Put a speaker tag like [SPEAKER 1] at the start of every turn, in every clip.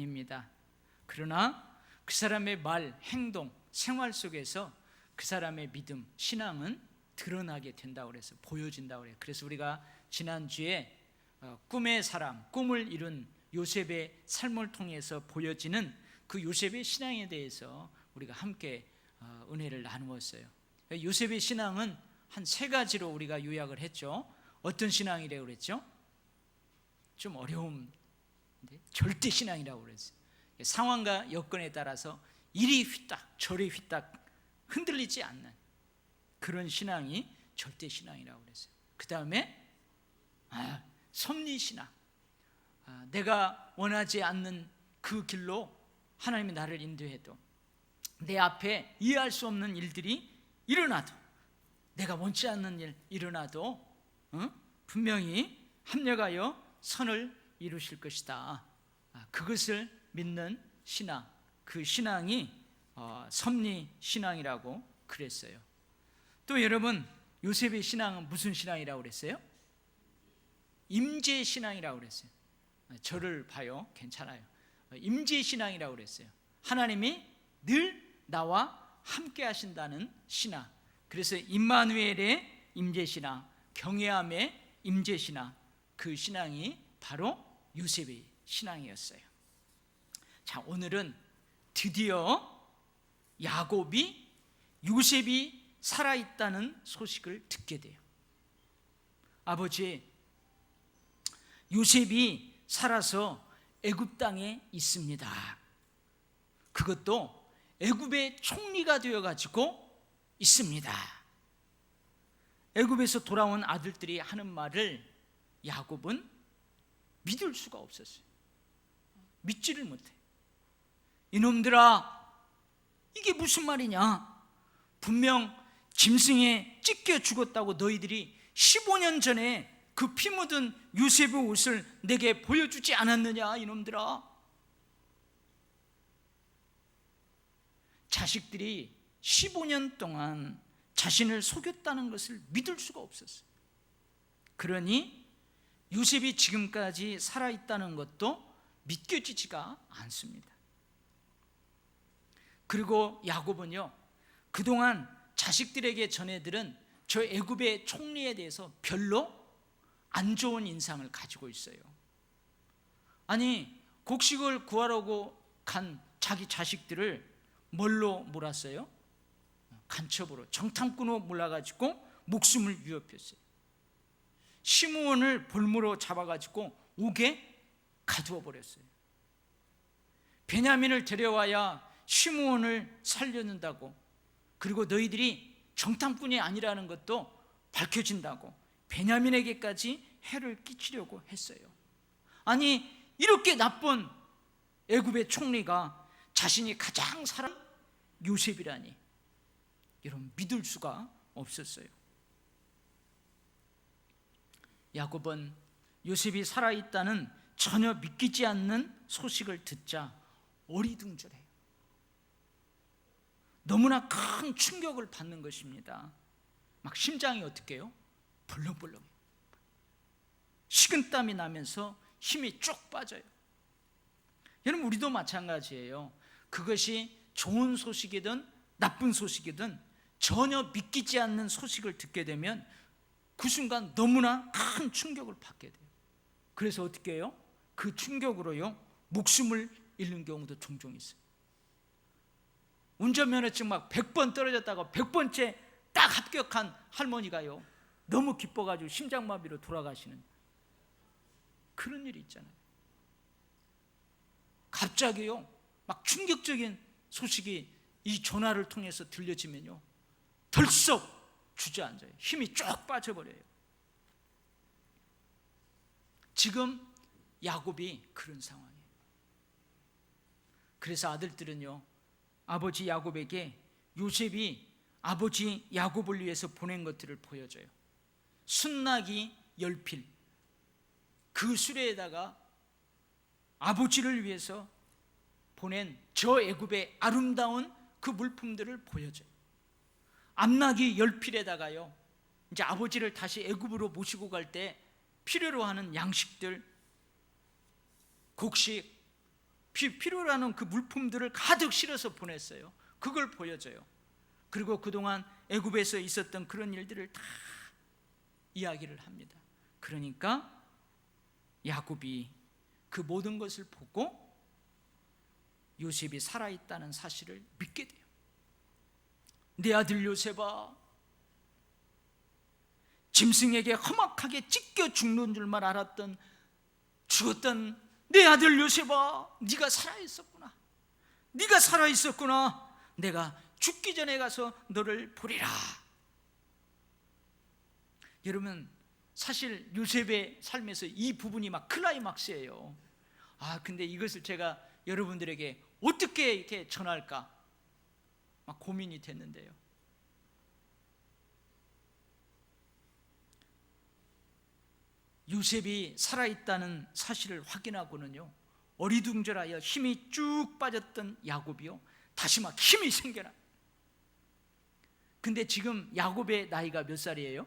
[SPEAKER 1] 아닙니다. 그러나 그 사람의 말, 행동, 생활 속에서 그 사람의 믿음, 신앙은 드러나게 된다고 그래서 보여진다고 그래요. 그래서 우리가 지난주에 꿈의 사람, 꿈을 이룬 요셉의 삶을 통해서 보여지는 그 요셉의 신앙에 대해서 우리가 함께 은혜를 나누었어요. 요셉의 신앙은 한 세 가지로 우리가 요약을 했죠. 어떤 신앙이라고 그랬죠? 좀 어려운 절대 신앙이라고 그랬어요. 상황과 여건에 따라서 이리 휘딱 저리 휘딱 흔들리지 않는 그런 신앙이 절대 신앙이라고 그랬어요. 그 다음에 섭리 신앙, 내가 원하지 않는 그 길로 하나님이 나를 인도해도, 내 앞에 이해할 수 없는 일들이 일어나도, 내가 원치 않는 일 일어나도 분명히 합력하여 선을 이루실 것이다. 그것을 믿는 신앙, 그 신앙이 섭리 신앙이라고 그랬어요. 또 여러분, 요셉의 신앙은 무슨 신앙이라고 그랬어요? 임재 신앙이라고 그랬어요. 저를 봐요, 괜찮아요. 임재 신앙이라고 그랬어요. 하나님이 늘 나와 함께 하신다는 신앙. 그래서 임마누엘의 임재 신앙, 경외함의 임재 신앙, 그 신앙이 바로 요셉의 신앙이었어요. 자, 오늘은 드디어 야곱이 요셉이 살아있다는 소식을 듣게 돼요. 아버지, 요셉이 살아서 애굽 땅에 있습니다. 그것도 애굽의 총리가 되어가지고 있습니다. 애굽에서 돌아온 아들들이 하는 말을 야곱은 믿을 수가 없었어요. 믿지를 못해. 이놈들아, 이게 무슨 말이냐? 분명 짐승에 찢겨 죽었다고 너희들이 15년 전에 그 피 묻은 요셉의 옷을 내게 보여주지 않았느냐, 이놈들아. 자식들이 15년 동안 자신을 속였다는 것을 믿을 수가 없었어요. 그러니 요셉이 지금까지 살아있다는 것도 믿겨지지가 않습니다. 그리고 야곱은요, 그동안 자식들에게 전해들은 저 애굽의 총리에 대해서 별로 안 좋은 인상을 가지고 있어요. 아니, 곡식을 구하려고 간 자기 자식들을 뭘로 몰았어요? 간첩으로, 정탐꾼으로 몰아가지고 목숨을 위협했어요. 시므온을 볼모로 잡아가지고 옥에 가두어 버렸어요. 베냐민을 데려와야 시므온을 살려낸다고, 그리고 너희들이 정탐꾼이 아니라는 것도 밝혀진다고 베냐민에게까지 해를 끼치려고 했어요. 아니, 이렇게 나쁜 애굽의 총리가 자신이 가장 사랑하는 요셉이라니, 여러분, 믿을 수가 없었어요. 야곱은 요셉이 살아있다는 전혀 믿기지 않는 소식을 듣자 어리둥절해요. 너무나 큰 충격을 받는 것입니다. 막 심장이 어떻게 해요? 벌렁벌렁해요. 식은땀이 나면서 힘이 쭉 빠져요. 여러분, 우리도 마찬가지예요. 그것이 좋은 소식이든 나쁜 소식이든 전혀 믿기지 않는 소식을 듣게 되면 그 순간 너무나 큰 충격을 받게 돼요. 그래서 어떻게 해요? 그 충격으로요, 목숨을 잃는 경우도 종종 있어요. 운전면허증 막 100번 떨어졌다가 100번째 딱 합격한 할머니가요, 너무 기뻐가지고 심장마비로 돌아가시는 그런 일이 있잖아요. 갑자기요, 막 충격적인 소식이 이 전화를 통해서 들려지면요, 덜썩 주저앉아요. 힘이 쭉 빠져버려요. 지금 야곱이 그런 상황이에요. 그래서 아들들은요, 아버지 야곱에게 요셉이 아버지 야곱을 위해서 보낸 것들을 보여줘요. 순나기 10필, 그 수레에다가 아버지를 위해서 보낸 저 애굽의 아름다운 그 물품들을 보여줘요. 암나기 10필에다가요, 이제 아버지를 다시 애굽으로 모시고 갈 때 필요로 하는 양식들, 곡식, 필요로 하는 그 물품들을 가득 실어서 보냈어요. 그걸 보여줘요. 그리고 그동안 애굽에서 있었던 그런 일들을 다 이야기를 합니다. 그러니까 야곱이 그 모든 것을 보고 요셉이 살아있다는 사실을 믿게 돼요. 내 아들 요셉아, 짐승에게 험악하게 찢겨 죽는 줄만 알았던 죽었던 내 아들 요셉아, 네가 살아있었구나. 네가 살아있었구나. 내가 죽기 전에 가서 너를 보리라. 여러분, 사실 요셉의 삶에서 이 부분이 막 클라이막스예요. 근데 이것을 제가 여러분들에게 어떻게 이렇게 전할까 막 고민이 됐는데요. 요셉이 살아있다는 사실을 확인하고는요, 어리둥절하여 힘이 쭉 빠졌던 야곱이요, 다시 막 힘이 생겨나. 근데 지금 야곱의 나이가 몇 살이에요?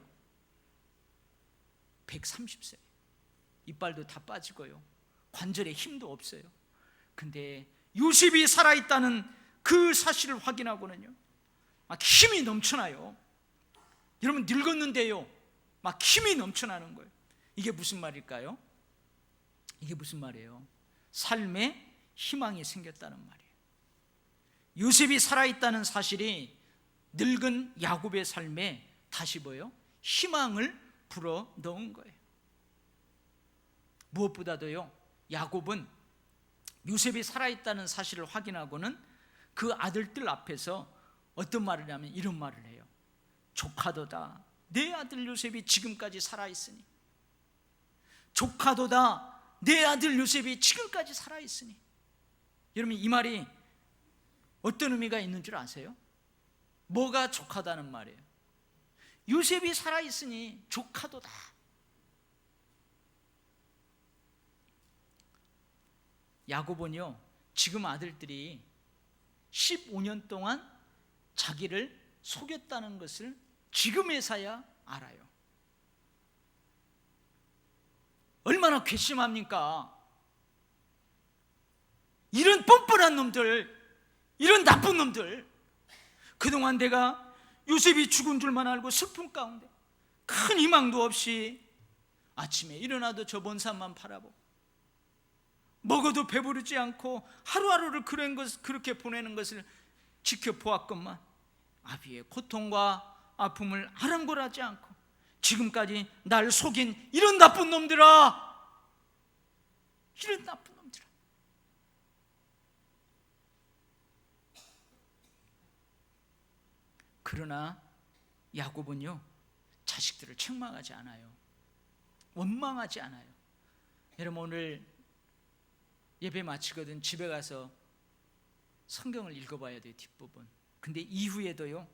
[SPEAKER 1] 130세. 이빨도 다 빠지고요, 관절에 힘도 없어요. 근데 요셉이 살아있다는 그 사실을 확인하고는요, 막 힘이 넘쳐나요. 여러분, 늙었는데요, 막 힘이 넘쳐나는 거예요. 이게 무슨 말일까요? 이게 무슨 말이에요? 삶에 희망이 생겼다는 말이에요. 요셉이 살아있다는 사실이 늙은 야곱의 삶에 다시 뭐예요? 희망을 불어 넣은 거예요. 무엇보다도요, 야곱은 요셉이 살아있다는 사실을 확인하고는 그 아들들 앞에서 어떤 말을 하면 이런 말을 해요. 조카도다, 내 아들 요셉이 지금까지 살아있으니. 조카도다, 내 아들 요셉이 지금까지 살아있으니. 여러분, 이 말이 어떤 의미가 있는 줄 아세요? 뭐가 조카다는 말이에요? 요셉이 살아있으니 조카도다. 야곱은요, 지금 아들들이 15년 동안 자기를 속였다는 것을 지금에서야 알아요. 얼마나 괘씸합니까? 이런 뻔뻔한 놈들, 이런 나쁜 놈들. 그동안 내가 요셉이 죽은 줄만 알고 슬픔 가운데 큰 희망도 없이 아침에 일어나도 저 먼 산만 바라보고 먹어도 배부르지 않고 하루하루를 그렇게 보내는 것을 지켜보았건만 아비의 고통과 아픔을 아랑곳하지 않고 지금까지 날 속인 이런 나쁜 놈들아, 이런 나쁜 놈들아. 그러나 야곱은요, 자식들을 책망하지 않아요. 원망하지 않아요. 여러분, 오늘 예배 마치거든 집에 가서 성경을 읽어봐야 돼요, 뒷부분. 근데 이후에도요,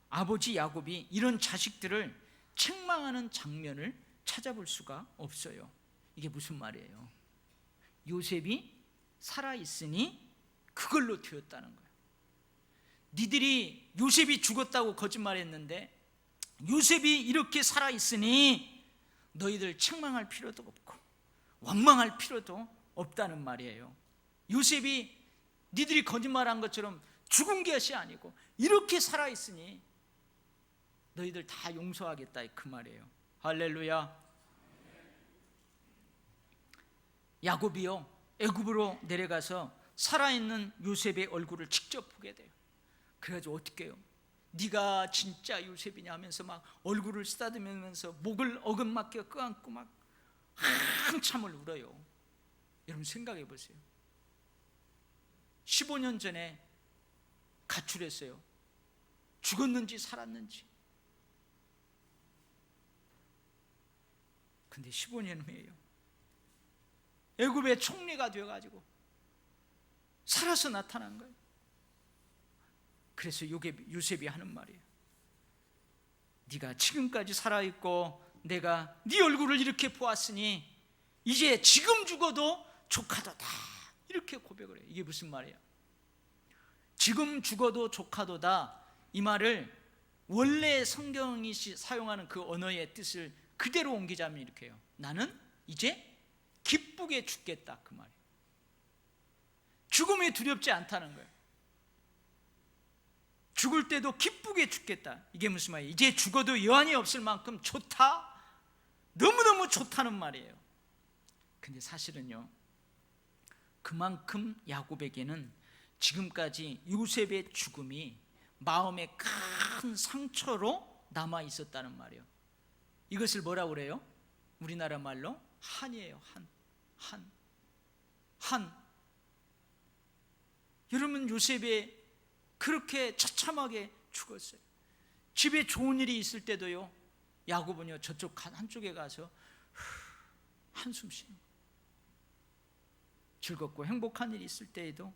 [SPEAKER 1] 아버지 야곱이 이런 자식들을 책망하는 장면을 찾아볼 수가 없어요. 이게 무슨 말이에요? 요셉이 살아있으니 그걸로 되었다는 거예요. 니들이 요셉이 죽었다고 거짓말했는데 요셉이 이렇게 살아있으니 너희들 책망할 필요도 없고 원망할 필요도 없다는 말이에요. 요셉이 니들이 거짓말한 것처럼 죽은 것이 아니고 이렇게 살아있으니 너희들 다 용서하겠다, 그 말이에요. 할렐루야. 야곱이요, 애굽으로 내려가서 살아있는 요셉의 얼굴을 직접 보게 돼요. 그래가지고 어떻게 해요? 네가 진짜 요셉이냐 하면서 막 얼굴을 쓰다듬으면서 목을 어긋맞게 껴안고 막 한참을 울어요. 여러분, 생각해 보세요. 15년 전에 가출했어요. 죽었는지 살았는지. 근데 15년 후에요, 애굽의 총리가 되어가지고 살아서 나타난 거예요. 그래서 요셉이 하는 말이에요. 네가 지금까지 살아있고 내가 네 얼굴을 이렇게 보았으니 이제 지금 죽어도 조카도다, 이렇게 고백을 해요. 이게 무슨 말이에요? 지금 죽어도 조카도다, 이 말을 원래 성경이 사용하는 그 언어의 뜻을 그대로 옮기자면 이렇게 해요. 나는 이제 기쁘게 죽겠다, 그 말이에요. 죽음이 두렵지 않다는 거예요. 죽을 때도 기쁘게 죽겠다. 이게 무슨 말이에요? 이제 죽어도 여한이 없을 만큼 좋다, 너무너무 좋다는 말이에요. 근데 사실은요, 그만큼 야곱에게는 지금까지 요셉의 죽음이 마음의 큰 상처로 남아 있었다는 말이에요. 이것을 뭐라고 그래요? 우리나라 말로 한이에요. 한. 여러분, 요셉이 그렇게 처참하게 죽었어요. 집에 좋은 일이 있을 때도요, 야곱은요 저쪽 한쪽에 가서 한숨 쉬는 거예요. 즐겁고 행복한 일이 있을 때에도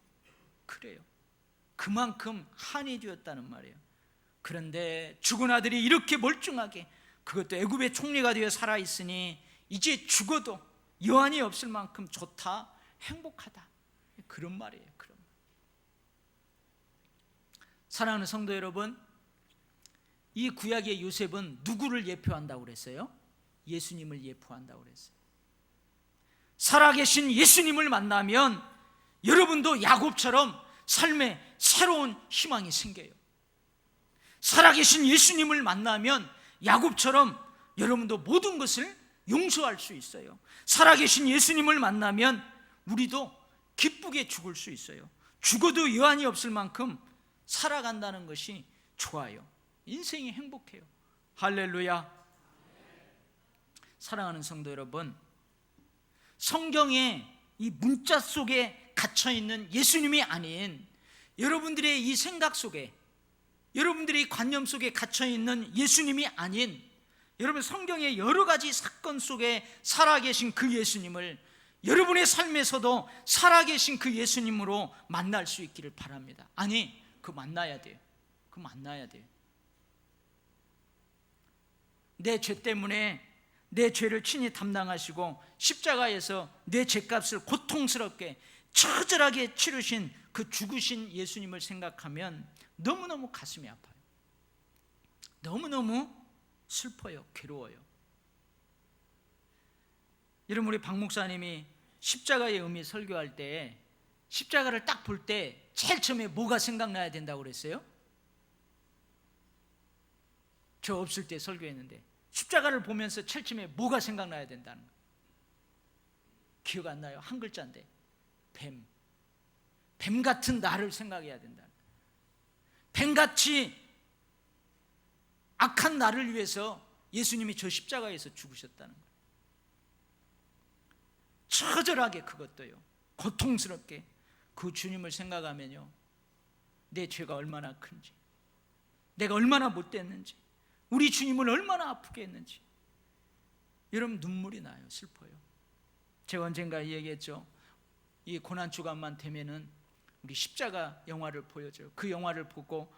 [SPEAKER 1] 그래요. 그만큼 한이 되었다는 말이에요. 그런데 죽은 아들이 이렇게 멀쩡하게, 그것도 애굽의 총리가 되어 살아있으니 이제 죽어도 여한이 없을 만큼 좋다, 행복하다, 그런 말이에요. 그런 말. 사랑하는 성도 여러분, 이 구약의 요셉은 누구를 예표한다고 그랬어요? 예수님을 예표한다고 그랬어요. 살아계신 예수님을 만나면 여러분도 야곱처럼 삶에 새로운 희망이 생겨요. 살아계신 예수님을 만나면 야곱처럼 여러분도 모든 것을 용서할 수 있어요. 살아계신 예수님을 만나면 우리도 기쁘게 죽을 수 있어요. 죽어도 여한이 없을 만큼 살아간다는 것이 좋아요. 인생이 행복해요. 할렐루야. 사랑하는 성도 여러분, 성경의 이 문자 속에 갇혀있는 예수님이 아닌 여러분들의 이 생각 속에, 여러분들의 관념 속에 갇혀있는 예수님이 아닌 여러분 성경의 여러 가지 사건 속에 살아계신 그 예수님을 여러분의 삶에서도 살아계신 그 예수님으로 만날 수 있기를 바랍니다. 아니, 그 만나야 돼요. 그 만나야 돼요. 내 죄 때문에 내 죄를 친히 담당하시고 십자가에서 내 죄값을 고통스럽게 처절하게 치르신 그 죽으신 예수님을 생각하면 너무너무 가슴이 아파요. 너무너무 슬퍼요. 괴로워요. 여러분, 우리 박 목사님이 십자가의 의미 설교할 때 십자가를 딱 볼 때 제일 처음에 뭐가 생각나야 된다고 그랬어요? 저 없을 때 설교했는데 십자가를 보면서 제일 처음에 뭐가 생각나야 된다는 거예요. 기억 안 나요? 한 글자인데 뱀 같은 나를 생각해야 된다. 뱀같이 악한 나를 위해서 예수님이 저 십자가에서 죽으셨다는 거예요. 처절하게, 그것도요 고통스럽게 그 주님을 생각하면요, 내 죄가 얼마나 큰지, 내가 얼마나 못됐는지, 우리 주님을 얼마나 아프게 했는지 여러분 눈물이 나요. 슬퍼요. 제가 언젠가 얘기했죠. 이 고난주간만 되면은 우리 십자가 영화를 보여줘요. 그 영화를 보고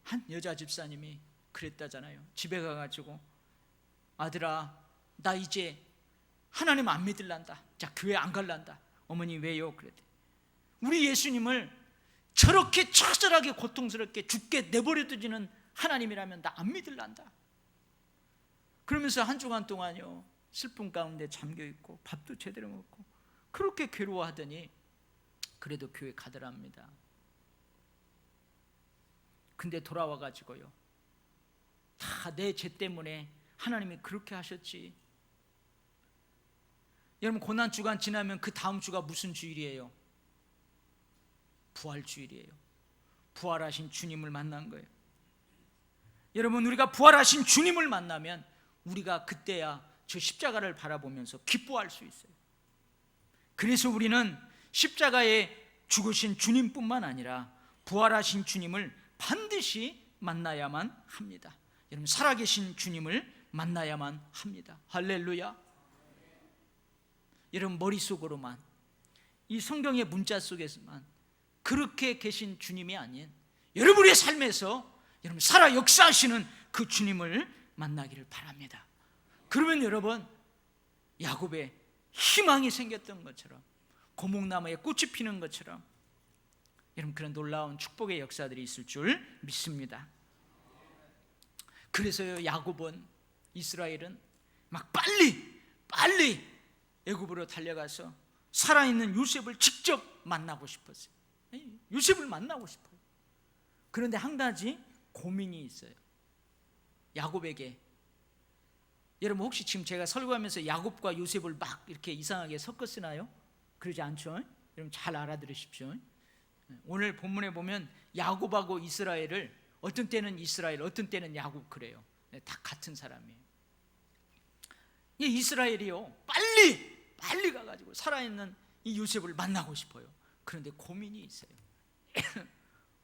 [SPEAKER 1] 한 여자 집사님이 그랬다잖아요. 집에 가가지고 아들아, 나 이제 하나님 안 믿을란다. 자, 교회 안 갈란다. 어머니 왜요? 그랬대. 우리 예수님을 저렇게 처절하게 고통스럽게 죽게 내버려두지는 하나님이라면 나 안 믿을란다. 그러면서 한 주간 동안요 슬픔 가운데 잠겨있고 밥도 제대로 먹고 그렇게 괴로워하더니 그래도 교회 가더랍니다. 근데 돌아와가지고요, 다 내 죄 때문에 하나님이 그렇게 하셨지. 여러분, 고난주간 지나면 그 다음 주가 무슨 주일이에요? 부활주일이에요. 부활하신 주님을 만난 거예요. 여러분, 우리가 부활하신 주님을 만나면 우리가 그때야 저 십자가를 바라보면서 기뻐할 수 있어요. 그래서 우리는 십자가에 죽으신 주님뿐만 아니라 부활하신 주님을 반드시 만나야만 합니다. 여러분, 살아계신 주님을 만나야만 합니다. 할렐루야. 여러분, 머릿속으로만, 이 성경의 문자 속에서만 그렇게 계신 주님이 아닌 여러분의 삶에서 여러분 살아 역사하시는 그 주님을 만나기를 바랍니다. 그러면 여러분, 야곱의 희망이 생겼던 것처럼, 고목나무에 꽃이 피는 것처럼 여러분 그런 놀라운 축복의 역사들이 있을 줄 믿습니다. 그래서요, 야곱은, 이스라엘은 막 빨리 애굽으로 달려가서 살아있는 요셉을 직접 만나고 싶었어요. 요셉을 만나고 싶어요. 그런데 한 가지 고민이 있어요. 야곱에게. 여러분 혹시 지금 제가 설교하면서 야곱과 요셉을 막 이렇게 이상하게 섞어 쓰나요? 그러지 않죠? 여러분 잘 알아들으십시오. 오늘 본문에 보면 야곱하고 이스라엘을 어떤 때는 이스라엘, 어떤 때는 야곱 그래요. 다 같은 사람이에요. 이 이스라엘이요, 빨리 가가지고 살아있는 이 요셉을 만나고 싶어요. 그런데 고민이 있어요.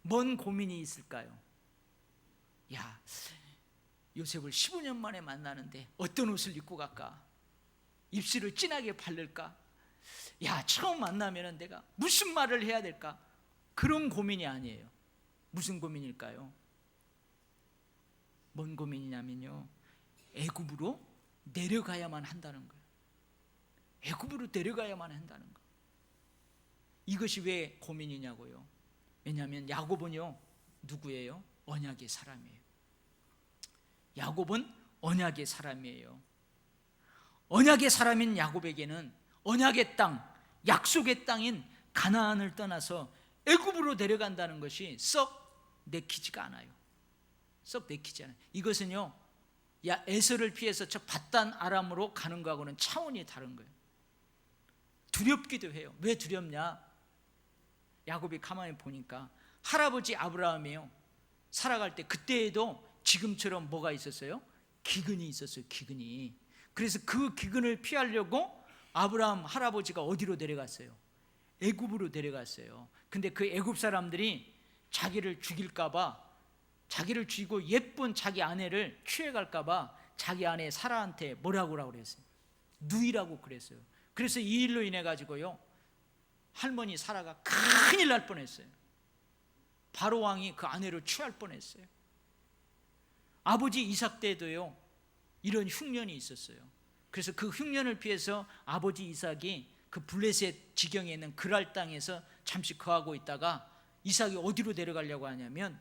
[SPEAKER 1] 뭔 고민이 있을까요? 야, 요셉을 15년 만에 만나는데 어떤 옷을 입고 갈까? 입술을 진하게 바를까? 야, 처음 만나면 내가 무슨 말을 해야 될까? 그런 고민이 아니에요. 무슨 고민일까요? 뭔 고민이냐면요, 애굽으로 내려가야만 한다는 거예요. 애굽으로 내려가야만 한다는 거. 이것이 왜 고민이냐고요? 왜냐하면 야곱은요, 누구예요? 언약의 사람이에요. 야곱은 언약의 사람이에요. 언약의 사람인 야곱에게는 언약의 땅, 약속의 땅인 가나안을 떠나서 애굽으로 내려간다는 것이 썩 내키지가 않아요. 썩 내키지 않아요. 이것은요, 에서를 피해서 저 밧단 아람으로 가는 거하고는 차원이 다른 거예요. 두렵기도 해요. 왜 두렵냐? 야곱이 가만히 보니까 할아버지 아브라함이요, 살아갈 때 그때에도 지금처럼 뭐가 있었어요? 기근이 있었어요. 기근이. 그래서 그 기근을 피하려고 아브라함 할아버지가 어디로 내려갔어요? 애굽으로 내려갔어요. 근데 그 애굽 사람들이 자기를 죽일까 봐, 자기를 죽이고 예쁜 자기 아내를 취해갈까 봐 자기 아내 사라한테 뭐라고 그랬어요? 누이라고 그랬어요. 그래서 이 일로 인해 가지고요, 할머니 사라가 큰일 날 뻔했어요. 바로 왕이 그 아내를 취할 뻔했어요. 아버지 이삭 때도요, 이런 흉년이 있었어요. 그래서 그 흉년을 피해서 아버지 이삭이 그 블레셋 지경에 있는 그랄 땅에서 잠시 거하고 있다가 이삭이 어디로 내려가려고 하냐면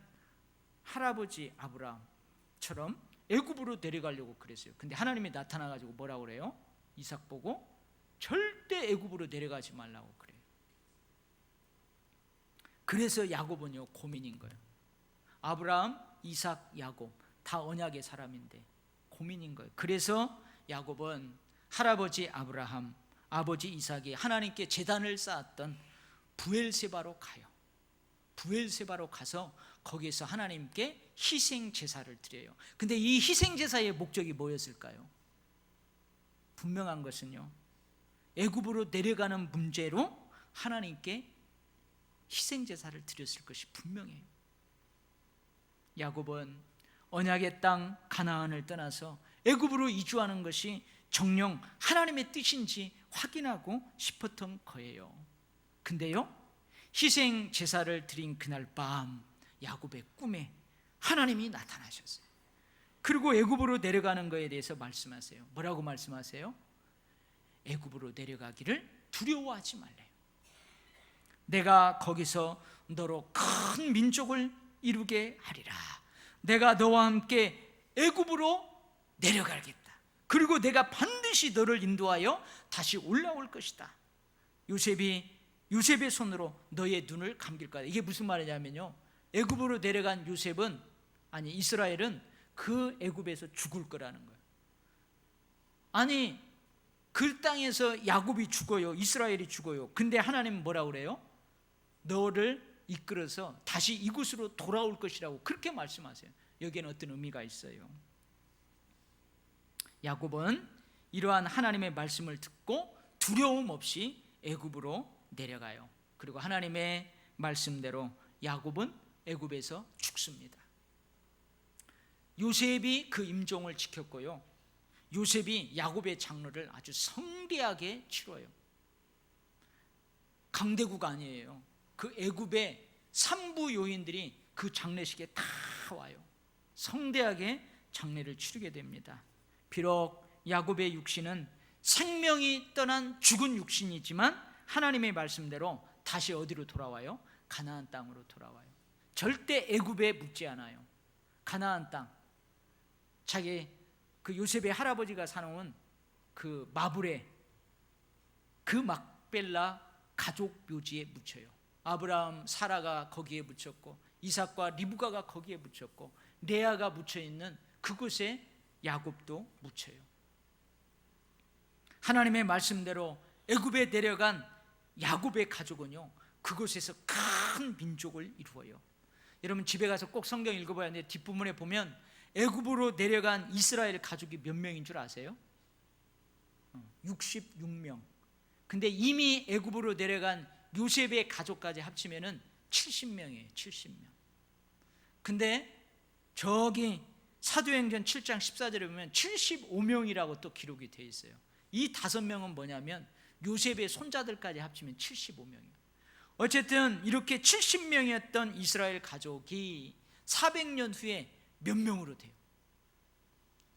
[SPEAKER 1] 할아버지 아브라함처럼 애굽으로 내려가려고 그랬어요. 근데 하나님이 나타나가지고 뭐라고 그래요? 이삭 보고 절대 애굽으로 내려가지 말라고 그래요. 그래서 야곱은요, 고민인 거예요. 아브라함, 이삭, 야곱 다 언약의 사람인데 고민인 거예요. 그래서 야곱은 할아버지 아브라함, 아버지 이삭이 하나님께 제단을 쌓았던 부엘세바로 가요. 부엘세바로 가서 거기에서 하나님께 희생 제사를 드려요. 근데 이 희생 제사의 목적이 뭐였을까요? 분명한 것은요, 애굽으로 내려가는 문제로 하나님께 희생 제사를 드렸을 것이 분명해요. 야곱은 언약의 땅 가나안을 떠나서 애굽으로 이주하는 것이 정녕 하나님의 뜻인지 확인하고 싶었던 거예요. 근데요, 희생 제사를 드린 그날 밤 야곱의 꿈에 하나님이 나타나셨어요. 그리고 애굽으로 내려가는 것에 대해서 말씀하세요. 뭐라고 말씀하세요? 애굽으로 내려가기를 두려워하지 말래요. 내가 거기서 너로 큰 민족을 이루게 하리라. 내가 너와 함께 애굽으로 내려가겠다. 그리고 내가 반드시 너를 인도하여 다시 올라올 것이다. 요셉의 손으로 너의 눈을 감길 거다. 이게 무슨 말이냐면요, 애굽으로 내려간 이스라엘은 그 애굽에서 죽을 거라는 거예요. 아니, 그 땅에서 야곱이 죽어요. 이스라엘이 죽어요. 근데 하나님은 뭐라고 그래요? 너를 이끌어서 다시 이곳으로 돌아올 것이라고 그렇게 말씀하세요. 여기에는 어떤 의미가 있어요. 야곱은 이러한 하나님의 말씀을 듣고 두려움 없이 애굽으로 내려가요. 그리고 하나님의 말씀대로 야곱은 애굽에서 죽습니다. 요셉이 그 임종을 지켰고요, 요셉이 야곱의 장로를 아주 성대하게 치러요. 강대국 아니에요. 그 애굽의 산부 요인들이 그 장례식에 다 와요. 성대하게 장례를 치르게 됩니다. 비록 야곱의 육신은 생명이 떠난 죽은 육신이지만 하나님의 말씀대로 다시 어디로 돌아와요? 가나안 땅으로 돌아와요. 절대 애굽에 묻지 않아요. 가나안 땅, 자기 그 요셉의 할아버지가 사놓은 그 마블에, 그 막벨라 가족 묘지에 묻혀요. 아브라함, 사라가 거기에 묻혔고 이삭과 리브가가 거기에 묻혔고 레아가 묻혀있는 그곳에 야곱도 묻혀요. 하나님의 말씀대로 애굽에 내려간 야곱의 가족은요, 그곳에서 큰 민족을 이루어요. 여러분 집에 가서 꼭 성경 읽어봐야 하는데 뒷부분에 보면 애굽으로 내려간 이스라엘 가족이 몇 명인 줄 아세요? 66명. 근데 이미 애굽으로 내려간 요셉의 가족까지 합치면은 70명이에요. 70명. 근데 저기 사도행전 7장 14절에 보면 75명이라고 또 기록이 되어 있어요. 이 5명은 뭐냐면 요셉의 손자들까지 합치면 75명이에요. 어쨌든 이렇게 70명이었던 이스라엘 가족이 400년 후에 몇 명으로 돼요?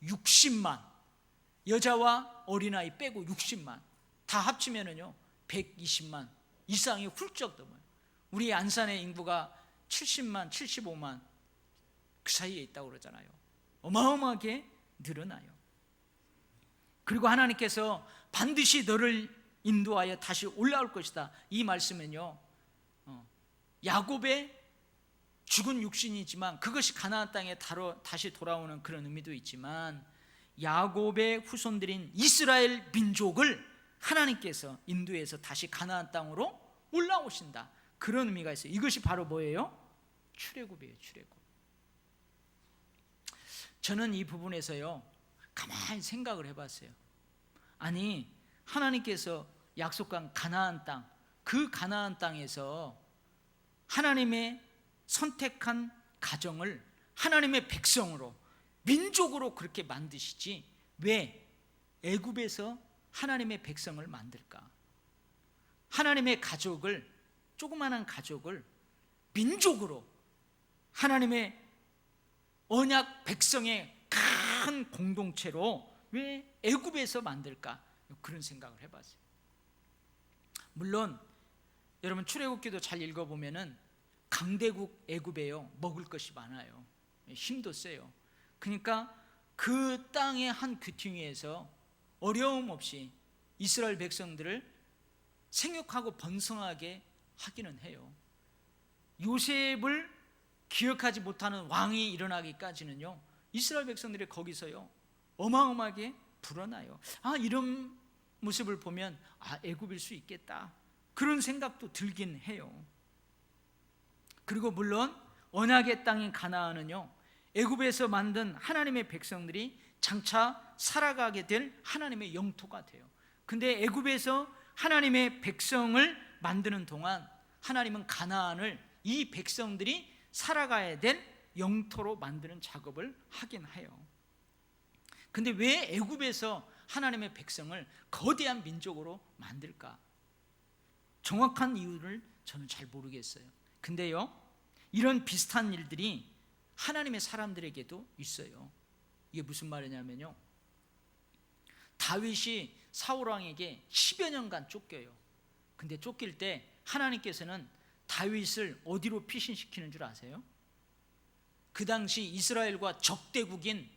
[SPEAKER 1] 60만. 여자와 어린아이 빼고 60만. 다 합치면은요 120만 이상이 훌쩍 넘어요. 우리 안산의 인구가 70만, 75만 그 사이에 있다고 그러잖아요. 어마어마하게 늘어나요. 그리고 하나님께서 반드시 너를 인도하여 다시 올라올 것이다. 이 말씀은요, 야곱의 죽은 육신이지만 그것이 가나안 땅에 다시 돌아오는 그런 의미도 있지만 야곱의 후손들인 이스라엘 민족을 하나님께서 인도해서 다시 가나안 땅으로 올라오신다. 그런 의미가 있어요. 이것이 바로 뭐예요? 출애굽이에요. 출애굽. 저는 이 부분에서요 가만히 생각을 해봤어요. 아니 하나님께서 약속한 가나안 땅, 그 가나안 땅에서 하나님의 선택한 가정을 하나님의 백성으로 민족으로 그렇게 만드시지 왜 애굽에서 하나님의 백성을 만들까? 하나님의 가족을, 조그마한 가족을 민족으로 하나님의 언약 백성의 큰 공동체로 왜 애굽에서 만들까? 그런 생각을 해봤어요. 물론 여러분 출애굽기도 잘 읽어보면은 강대국 애굽에요 먹을 것이 많아요. 힘도 세요. 그러니까 그 땅의 한 귀퉁이에서 어려움 없이 이스라엘 백성들을 생육하고 번성하게 하기는 해요. 요셉을 기억하지 못하는 왕이 일어나기까지는요 이스라엘 백성들이 거기서요 어마어마하게 불어나요. 이런 모습을 보면 애굽일 수 있겠다 그런 생각도 들긴 해요. 그리고 물론 언약의 땅인 가나안은요 애굽에서 만든 하나님의 백성들이 장차 살아가게 될 하나님의 영토가 돼요. 근데 애굽에서 하나님의 백성을 만드는 동안 하나님은 가나안을 이 백성들이 살아가야 될 영토로 만드는 작업을 하긴 해요. 근데 왜 애굽에서 하나님의 백성을 거대한 민족으로 만들까? 정확한 이유를 저는 잘 모르겠어요. 근데요 이런 비슷한 일들이 하나님의 사람들에게도 있어요. 이게 무슨 말이냐면요, 다윗이 사울왕에게 10여 년간 쫓겨요. 근데 쫓길 때 하나님께서는 다윗을 어디로 피신시키는 줄 아세요? 그 당시 이스라엘과 적대국인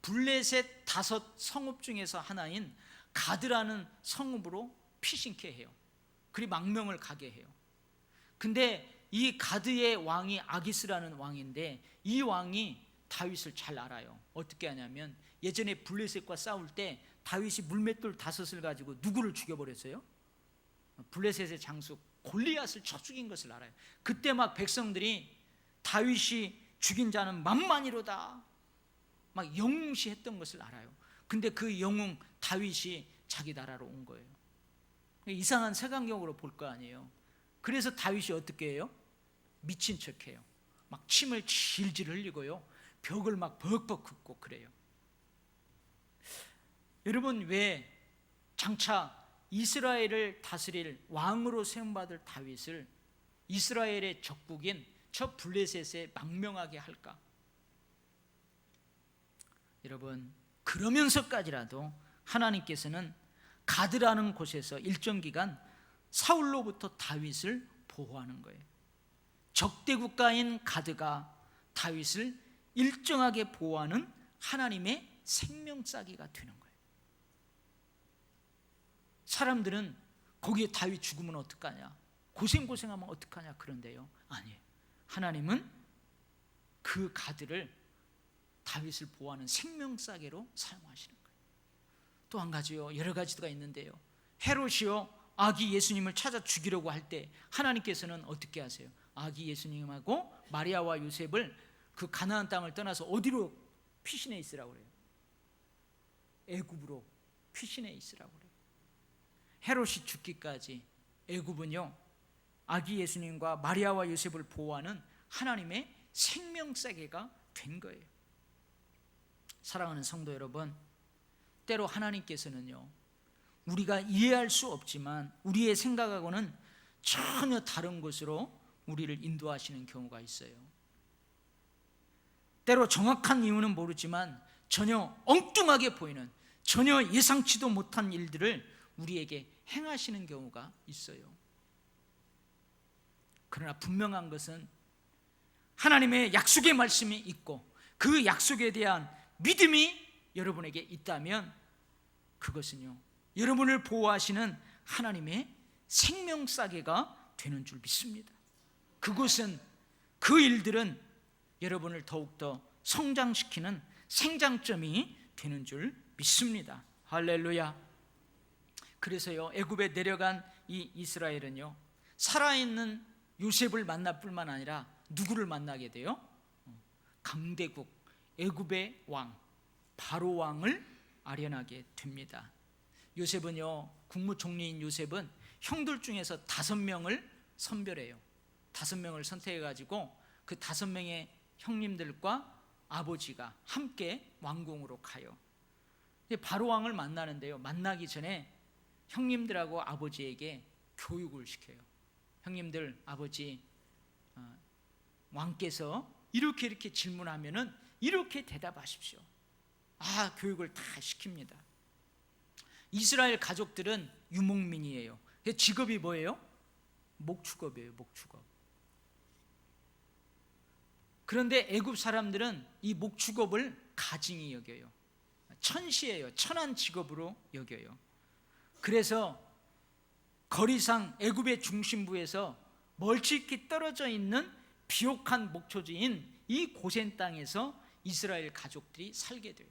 [SPEAKER 1] 블레셋 5 성읍 중에서 하나인 가드라는 성읍으로 피신케 해요. 그리고 망명을 가게 해요. 근데 이 가드의 왕이 아기스라는 왕인데 이 왕이 다윗을 잘 알아요. 어떻게 하냐면 예전에 블레셋과 싸울 때 다윗이 물맷돌 5을 가지고 누구를 죽여버렸어요? 블레셋의 장수 골리앗을 쳐 죽인 것을 알아요. 그때 막 백성들이 다윗이 죽인 자는 만만이로다 막 영웅시했던 것을 알아요. 근데 그 영웅 다윗이 자기 나라로 온 거예요. 이상한 색안경으로 볼 거 아니에요. 그래서 다윗이 어떻게 해요? 미친 척해요. 막 침을 질질 흘리고요 벽을 막 벅벅 긋고 그래요. 여러분 왜 장차 이스라엘을 다스릴 왕으로 세움받을 다윗을 이스라엘의 적국인 저 블레셋에 망명하게 할까? 여러분 그러면서까지라도 하나님께서는 가드라는 곳에서 일정 기간 사울로부터 다윗을 보호하는 거예요. 적대 국가인 가드가 다윗을 일정하게 보호하는 하나님의 생명싸기가 되는 거예요. 사람들은 거기에 다윗 죽으면 어떡하냐, 고생하면 어떡하냐 그런데요, 아니에요. 하나님은 그 가드를 다윗을 보호하는 생명싸개로 사용하시는 거예요. 또 한 가지요, 여러 가지가 있는데요, 헤롯이요 아기 예수님을 찾아 죽이려고 할 때 하나님께서는 어떻게 하세요? 아기 예수님하고 마리아와 요셉을 그 가나안 땅을 떠나서 어디로 피신해 있으라고 그래요? 애굽으로 피신해 있으라고 그래요. 헤롯이 죽기까지 애굽은요 아기 예수님과 마리아와 요셉을 보호하는 하나님의 생명싸개가 된 거예요. 사랑하는 성도 여러분, 때로 하나님께서는요 우리가 이해할 수 없지만 우리의 생각하고는 전혀 다른 곳으로 우리를 인도하시는 경우가 있어요. 때로 정확한 이유는 모르지만 전혀 엉뚱하게 보이는, 전혀 예상치도 못한 일들을 우리에게 행하시는 경우가 있어요. 그러나 분명한 것은 하나님의 약속의 말씀이 있고 그 약속에 대한 믿음이 여러분에게 있다면 그것은요 여러분을 보호하시는 하나님의 생명싸개가 되는 줄 믿습니다. 그것은, 그 일들은 여러분을 더욱더 성장시키는 생장점이 되는 줄 믿습니다. 할렐루야. 그래서요 애굽에 내려간 이 이스라엘은요 살아있는 요셉을 만날 뿐만 아니라 누구를 만나게 돼요? 강대국 애굽의 왕 바로 왕을 아련하게 됩니다. 요셉은요, 국무총리인 요셉은 형들 중에서 5명을 선별해요. 5명을 선택해 가지고 그 5명의 형님들과 아버지가 함께 왕궁으로 가요. 바로 왕을 만나는데요, 만나기 전에 형님들하고 아버지에게 교육을 시켜요. 형님들, 아버지, 왕께서 이렇게 질문하면은 이렇게 대답하십시오. 교육을 다 시킵니다. 이스라엘 가족들은 유목민이에요. 직업이 뭐예요? 목축업이에요. 목축업. 그런데 애굽 사람들은 이 목축업을 가증히 여겨요. 천시예요. 천한 직업으로 여겨요. 그래서 거리상 애굽의 중심부에서 멀찍이 떨어져 있는 비옥한 목초지인 이 고센 땅에서 이스라엘 가족들이 살게 돼요.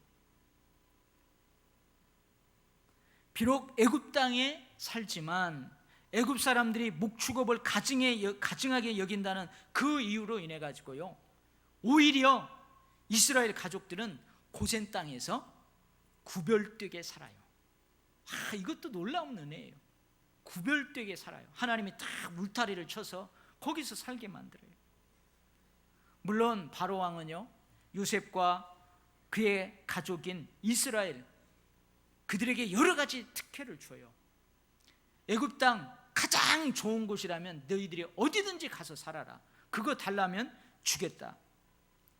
[SPEAKER 1] 비록 애굽 땅에 살지만 애굽 사람들이 목축업을 가증하게 여긴다는 그 이유로 인해 가지고요 오히려 이스라엘 가족들은 고센 땅에서 구별되게 살아요. 이것도 놀라운 은혜예요. 구별되게 살아요. 하나님이 다 울타리를 쳐서 거기서 살게 만들어요. 물론 바로 왕은요 요셉과 그의 가족인 이스라엘, 그들에게 여러 가지 특혜를 줘요. 애굽 땅 가장 좋은 곳이라면 너희들이 어디든지 가서 살아라. 그거 달라면 주겠다.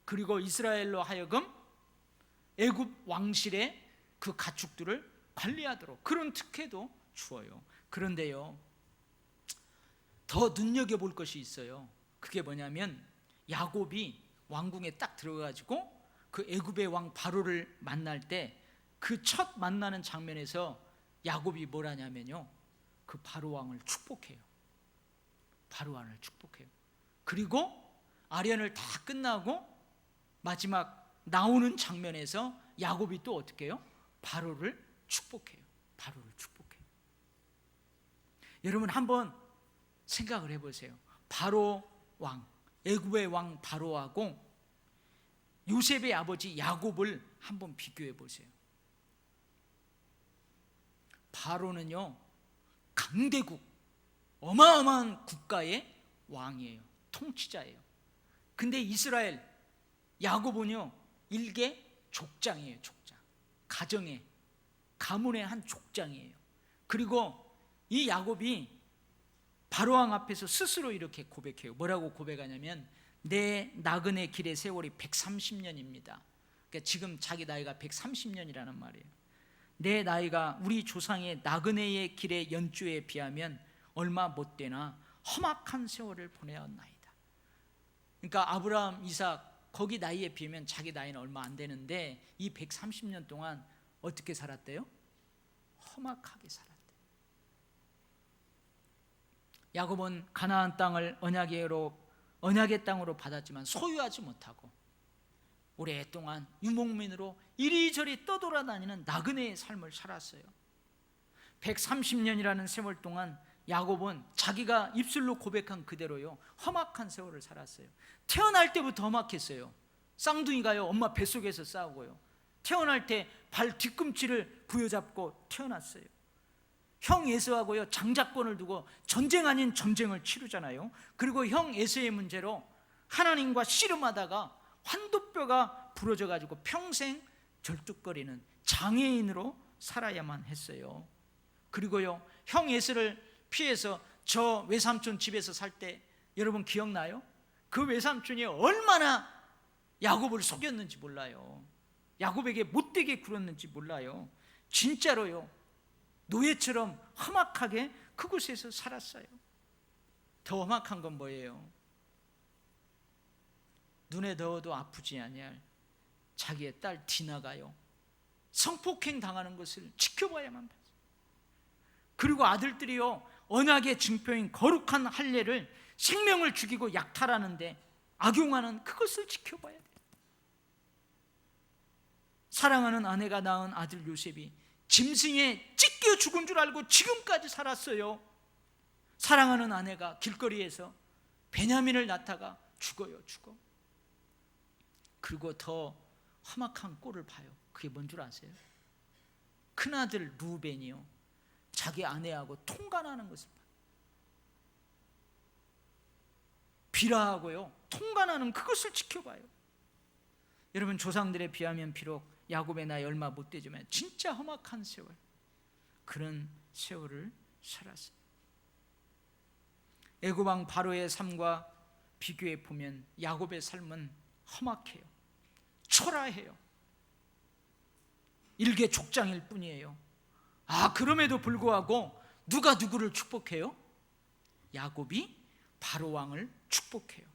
[SPEAKER 1] 그리고 이스라엘로 하여금 애굽 왕실의 그 가축들을 관리하도록 그런 특혜도 주어요. 그런데요 더 눈여겨볼 것이 있어요. 그게 뭐냐면 야곱이 왕궁에 딱 들어가지고 그 애굽의 왕 바로를 만날 때 그 첫 만나는 장면에서 야곱이 뭘 하냐면요 그 바로 왕을 축복해요. 바로 왕을 축복해요. 그리고 아련을 다 끝나고 마지막 나오는 장면에서 야곱이 또 어떻게 해요? 바로를 축복해요. 바로를 축복해요. 여러분 한번 생각을 해보세요. 바로 왕, 애굽의 왕 바로하고 요셉의 아버지 야곱을 한번 비교해 보세요. 바로는요 강대국, 어마어마한 국가의 왕이에요. 통치자예요. 근데 이스라엘 야곱은요 일개 족장이에요. 족장, 가정의 가문의 한 족장이에요. 그리고 이 야곱이 바로왕 앞에서 스스로 이렇게 고백해요. 뭐라고 고백하냐면 내 나그네 길의 세월이 130년입니다. 그러니까 지금 자기 나이가 130년이라는 말이에요. 내 나이가 우리 조상의 나그네의 길의 연주에 비하면 얼마 못되나 험악한 세월을 보내었나이다. 그러니까 아브라함, 이삭 거기 나이에 비하면 자기 나이는 얼마 안 되는데 이 130년 동안 어떻게 살았대요? 험악하게 살았대요. 야곱은 가나안 땅을 언약의 땅으로 받았지만 소유하지 못하고 오랫동안 유목민으로 이리저리 떠돌아다니는 나그네의 삶을 살았어요. 130년이라는 세월 동안 야곱은 자기가 입술로 고백한 그대로요, 험악한 세월을 살았어요. 태어날 때부터 험악했어요. 쌍둥이가요, 엄마 뱃속에서 싸우고요, 태어날 때 발 뒤꿈치를 부여잡고 태어났어요. 형 에서하고요 장자권을 두고 전쟁 아닌 전쟁을 치르잖아요. 그리고 형 에서의 문제로 하나님과 씨름하다가 환도뼈가 부러져 가지고 평생 절뚝거리는 장애인으로 살아야만 했어요. 그리고요, 형 에서를 피해서 저 외삼촌 집에서 살 때 여러분 기억나요? 그 외삼촌이 얼마나 야곱을 속였는지 몰라요. 야곱에게 못되게 굴었는지 몰라요. 진짜로요, 노예처럼 험악하게 그곳에서 살았어요. 더 험악한 건 뭐예요? 눈에 넣어도 아프지 아니할 자기의 딸 디나가요, 성폭행 당하는 것을 지켜봐야만 봤어요. 그리고 아들들이요, 언약의 증표인 거룩한 할례를 생명을 죽이고 약탈하는데 악용하는 그것을 지켜봐야 돼요. 사랑하는 아내가 낳은 아들 요셉이 짐승에 찢겨 죽은 줄 알고 지금까지 살았어요. 사랑하는 아내가 길거리에서 베냐민을 낳다가 죽어요. 그리고 더 험악한 꼴을 봐요. 그게 뭔 줄 아세요? 큰아들 루벤이요, 자기 아내하고 통간하는 것을 봐요. 비라하고요 통간하는 그것을 지켜봐요. 여러분, 조상들에 비하면 비록 야곱의 나이 얼마 못 되지만 진짜 험악한 세월, 그런 세월을 살았어요. 애굽 왕 바로의 삶과 비교해 보면 야곱의 삶은 험악해요. 초라해요. 일개족장일 뿐이에요. 그럼에도 불구하고 누가 누구를 축복해요? 야곱이 바로 왕을 축복해요.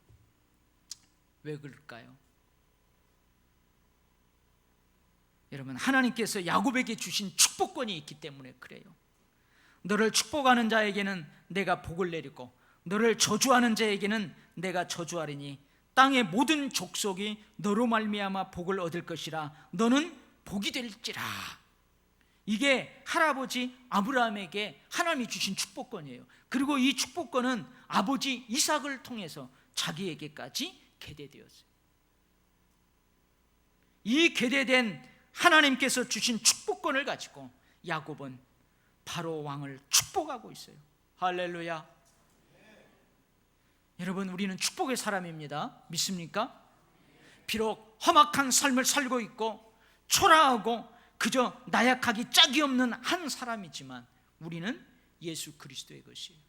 [SPEAKER 1] 왜 그럴까요? 여러분, 하나님께서 야곱에게 주신 축복권이 있기 때문에 그래요. 너를 축복하는 자에게는 내가 복을 내리고 너를 저주하는 자에게는 내가 저주하리니 땅의 모든 족속이 너로 말미암아 복을 얻을 것이라. 너는 복이 될지라. 이게 할아버지 아브라함에게 하나님이 주신 축복권이에요. 그리고 이 축복권은 아버지 이삭을 통해서 자기에게까지 계대되었어요. 이 계대된 하나님께서 주신 축복권을 가지고 야곱은 바로 왕을 축복하고 있어요. 할렐루야. 여러분, 우리는 축복의 사람입니다. 믿습니까? 비록 험악한 삶을 살고 있고 초라하고 그저 나약하기 짝이 없는 한 사람이지만 우리는 예수 그리스도의 것이에요.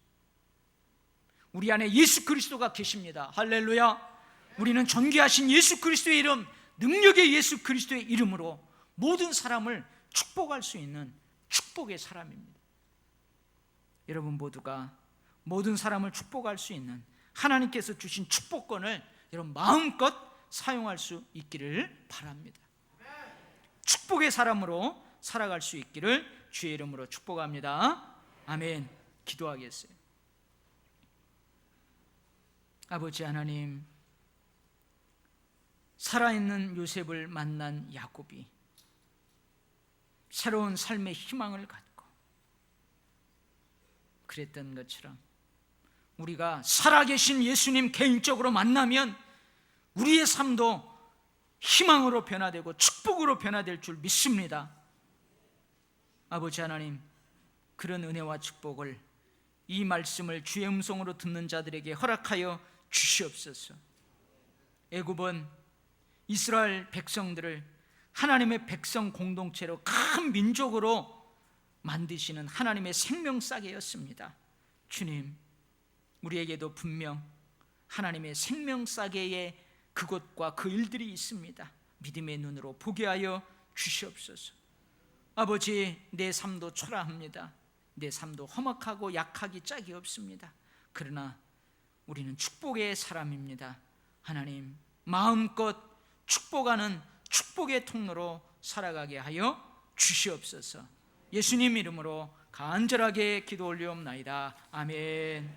[SPEAKER 1] 우리 안에 예수 그리스도가 계십니다. 할렐루야. 우리는 존귀하신 예수 그리스도의 이름, 능력의 예수 그리스도의 이름으로 모든 사람을 축복할 수 있는 축복의 사람입니다. 여러분 모두가 모든 사람을 축복할 수 있는 하나님께서 주신 축복권을 여러분 마음껏 사용할 수 있기를 바랍니다. 축복의 사람으로 살아갈 수 있기를 주의 이름으로 축복합니다. 아멘. 기도하겠어요. 아버지 하나님, 살아있는 요셉을 만난 야곱이 새로운 삶의 희망을 갖고 그랬던 것처럼 우리가 살아계신 예수님 개인적으로 만나면 우리의 삶도 희망으로 변화되고 축복으로 변화될 줄 믿습니다. 아버지 하나님, 그런 은혜와 축복을 이 말씀을 주의 음성으로 듣는 자들에게 허락하여 주시옵소서. 애굽은 이스라엘 백성들을 하나님의 백성 공동체로 큰 민족으로 만드시는 하나님의 생명싸개였습니다. 주님, 우리에게도 분명 하나님의 생명싸개의 그것과 그 일들이 있습니다. 믿음의 눈으로 보게 하여 주시옵소서. 아버지, 내 삶도 초라합니다. 내 삶도 험악하고 약하기 짝이 없습니다. 그러나 우리는 축복의 사람입니다. 하나님, 마음껏 축복하는 축복의 통로로 살아가게 하여 주시옵소서. 예수님 이름으로 간절하게 기도 올리옵나이다. 아멘.